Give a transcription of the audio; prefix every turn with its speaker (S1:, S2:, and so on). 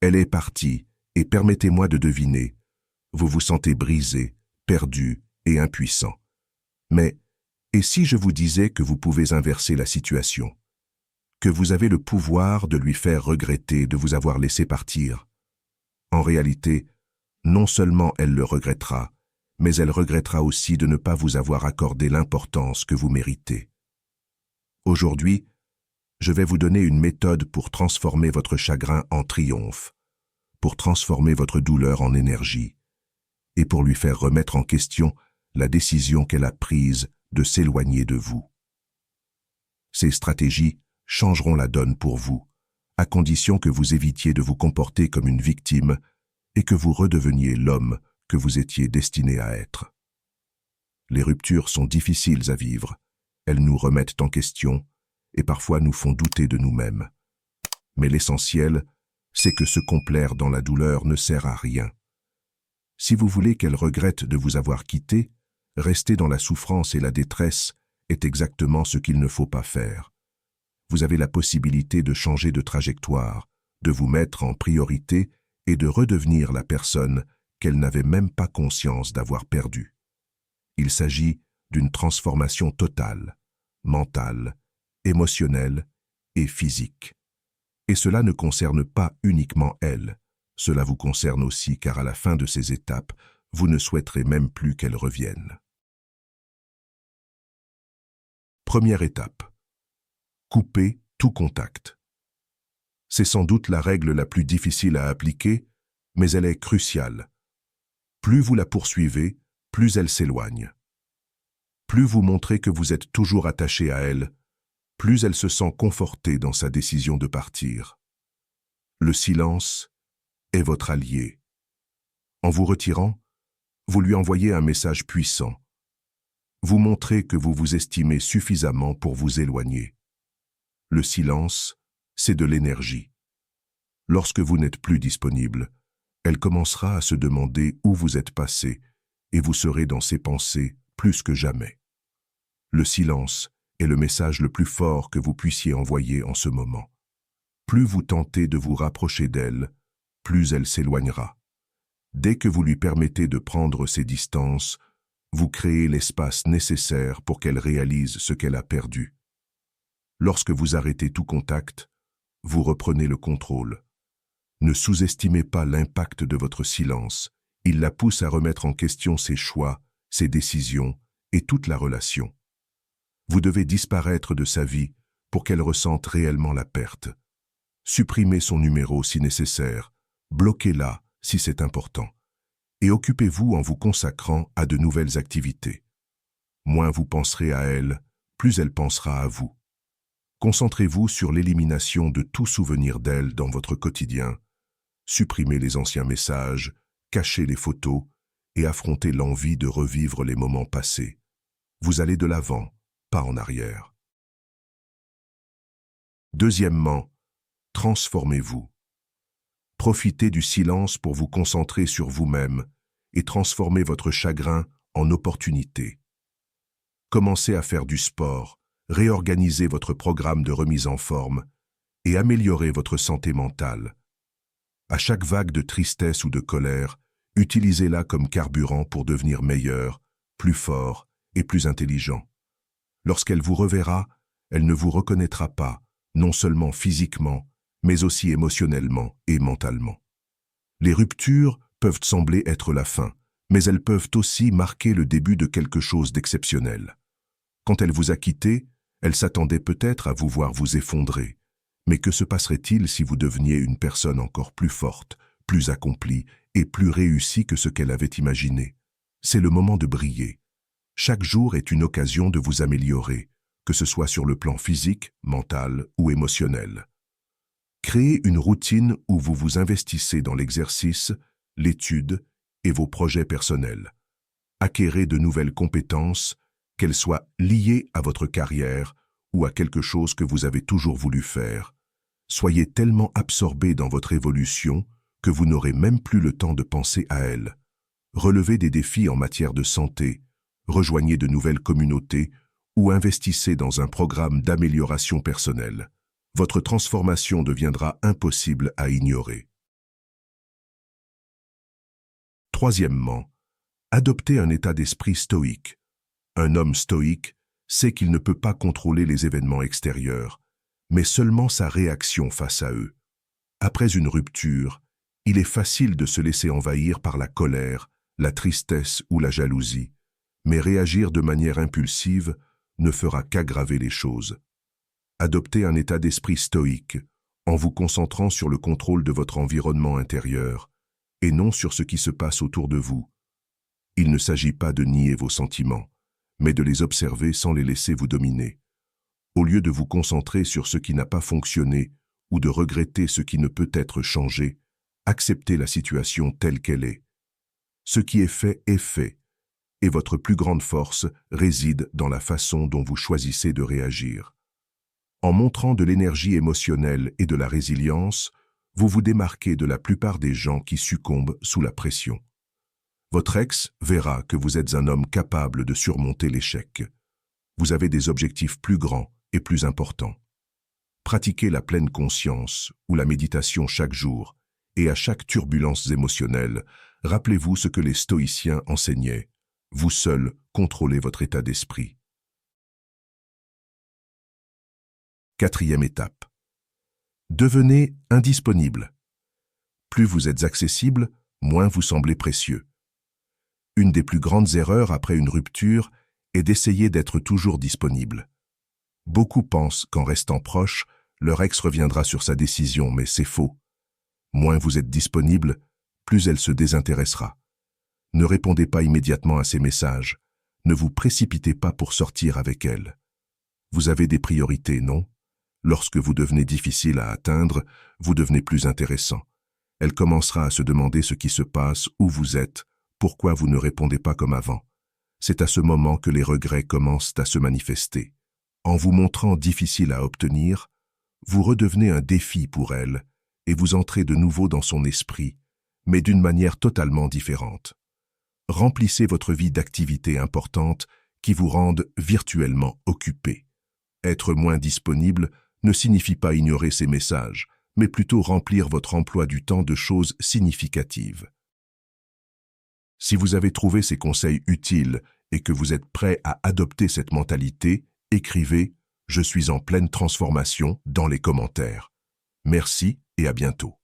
S1: Elle est partie, et permettez-moi de deviner, vous vous sentez brisé, perdu et impuissant. Mais, et si je vous disais que vous pouvez inverser la situation? Que vous avez le pouvoir de lui faire regretter de vous avoir laissé partir? En réalité, non seulement elle le regrettera, mais elle regrettera aussi de ne pas vous avoir accordé l'importance que vous méritez. Aujourd'hui, je vais vous donner une méthode pour transformer votre chagrin en triomphe, pour transformer votre douleur en énergie, et pour lui faire remettre en question la décision qu'elle a prise de s'éloigner de vous. Ces stratégies changeront la donne pour vous, à condition que vous évitiez de vous comporter comme une victime et que vous redeveniez l'homme que vous étiez destiné à être. Les ruptures sont difficiles à vivre, elles nous remettent en question et parfois nous font douter de nous-mêmes. Mais l'essentiel, c'est que se complaire dans la douleur ne sert à rien. Si vous voulez qu'elle regrette de vous avoir quitté, rester dans la souffrance et la détresse est exactement ce qu'il ne faut pas faire. Vous avez la possibilité de changer de trajectoire, de vous mettre en priorité et de redevenir la personne qu'elle n'avait même pas conscience d'avoir perdue. Il s'agit d'une transformation totale, mentale, émotionnelle et physique. Et cela ne concerne pas uniquement elle, cela vous concerne aussi car à la fin de ces étapes, vous ne souhaiterez même plus qu'elle revienne. Première étape. Couper tout contact. C'est sans doute la règle la plus difficile à appliquer, mais elle est cruciale. Plus vous la poursuivez, plus elle s'éloigne. Plus vous montrez que vous êtes toujours attaché à elle, plus elle se sent confortée dans sa décision de partir. Le silence est votre allié. En vous retirant, vous lui envoyez un message puissant. Vous montrez que vous vous estimez suffisamment pour vous éloigner. Le silence, c'est de l'énergie. Lorsque vous n'êtes plus disponible, elle commencera à se demander où vous êtes passé et vous serez dans ses pensées plus que jamais. Le silence est le message le plus fort que vous puissiez envoyer en ce moment. Plus vous tentez de vous rapprocher d'elle, plus elle s'éloignera. Dès que vous lui permettez de prendre ses distances, vous créez l'espace nécessaire pour qu'elle réalise ce qu'elle a perdu. Lorsque vous arrêtez tout contact, vous reprenez le contrôle. Ne sous-estimez pas l'impact de votre silence. Il la pousse à remettre en question ses choix, ses décisions et toute la relation. Vous devez disparaître de sa vie pour qu'elle ressente réellement la perte. Supprimez son numéro si nécessaire, bloquez-la si c'est important, et occupez-vous en vous consacrant à de nouvelles activités. Moins vous penserez à elle, plus elle pensera à vous. Concentrez-vous sur l'élimination de tout souvenir d'elle dans votre quotidien. Supprimez les anciens messages, cachez les photos et affrontez l'envie de revivre les moments passés. Vous allez de l'avant, pas en arrière. Deuxièmement, transformez-vous. Profitez du silence pour vous concentrer sur vous-même et transformer votre chagrin en opportunité. Commencez à faire du sport, réorganisez votre programme de remise en forme et améliorez votre santé mentale. À chaque vague de tristesse ou de colère, utilisez-la comme carburant pour devenir meilleur, plus fort et plus intelligent. Lorsqu'elle vous reverra, elle ne vous reconnaîtra pas, non seulement physiquement, mais aussi émotionnellement et mentalement. Les ruptures peuvent sembler être la fin, mais elles peuvent aussi marquer le début de quelque chose d'exceptionnel. Quand elle vous a quitté, elle s'attendait peut-être à vous voir vous effondrer. Mais que se passerait-il si vous deveniez une personne encore plus forte, plus accomplie et plus réussie que ce qu'elle avait imaginé? C'est le moment de briller. Chaque jour est une occasion de vous améliorer, que ce soit sur le plan physique, mental ou émotionnel. Créez une routine où vous vous investissez dans l'exercice, l'étude et vos projets personnels. Acquérez de nouvelles compétences, qu'elles soient liées à votre carrière ou à quelque chose que vous avez toujours voulu faire. Soyez tellement absorbé dans votre évolution que vous n'aurez même plus le temps de penser à elle. Relevez des défis en matière de santé, rejoignez de nouvelles communautés ou investissez dans un programme d'amélioration personnelle. Votre transformation deviendra impossible à ignorer. Troisièmement, adoptez un état d'esprit stoïque. Un homme stoïque sait qu'il ne peut pas contrôler les événements extérieurs, mais seulement sa réaction face à eux. Après une rupture, il est facile de se laisser envahir par la colère, la tristesse ou la jalousie, mais réagir de manière impulsive ne fera qu'aggraver les choses. Adoptez un état d'esprit stoïque en vous concentrant sur le contrôle de votre environnement intérieur et non sur ce qui se passe autour de vous. Il ne s'agit pas de nier vos sentiments, mais de les observer sans les laisser vous dominer. Au lieu de vous concentrer sur ce qui n'a pas fonctionné ou de regretter ce qui ne peut être changé, acceptez la situation telle qu'elle est. Ce qui est fait, et votre plus grande force réside dans la façon dont vous choisissez de réagir. En montrant de l'énergie émotionnelle et de la résilience, vous vous démarquez de la plupart des gens qui succombent sous la pression. Votre ex verra que vous êtes un homme capable de surmonter l'échec. Vous avez des objectifs plus grands et plus importants. Pratiquez la pleine conscience ou la méditation chaque jour, et à chaque turbulence émotionnelle, rappelez-vous ce que les stoïciens enseignaient. Vous seul contrôlez votre état d'esprit. Quatrième étape. Devenez indisponible. Plus vous êtes accessible, moins vous semblez précieux. Une des plus grandes erreurs après une rupture est d'essayer d'être toujours disponible. Beaucoup pensent qu'en restant proche, leur ex reviendra sur sa décision, mais c'est faux. Moins vous êtes disponible, plus elle se désintéressera. Ne répondez pas immédiatement à ses messages. Ne vous précipitez pas pour sortir avec elle. Vous avez des priorités, non? Lorsque vous devenez difficile à atteindre, vous devenez plus intéressant. Elle commencera à se demander ce qui se passe, où vous êtes, pourquoi vous ne répondez pas comme avant. C'est à ce moment que les regrets commencent à se manifester. En vous montrant difficile à obtenir, vous redevenez un défi pour elle et vous entrez de nouveau dans son esprit, mais d'une manière totalement différente. Remplissez votre vie d'activités importantes qui vous rendent virtuellement occupé. Être moins disponible ne signifie pas ignorer ses messages, mais plutôt remplir votre emploi du temps de choses significatives. Si vous avez trouvé ces conseils utiles et que vous êtes prêt à adopter cette mentalité, écrivez « Je suis en pleine transformation » dans les commentaires. Merci et à bientôt.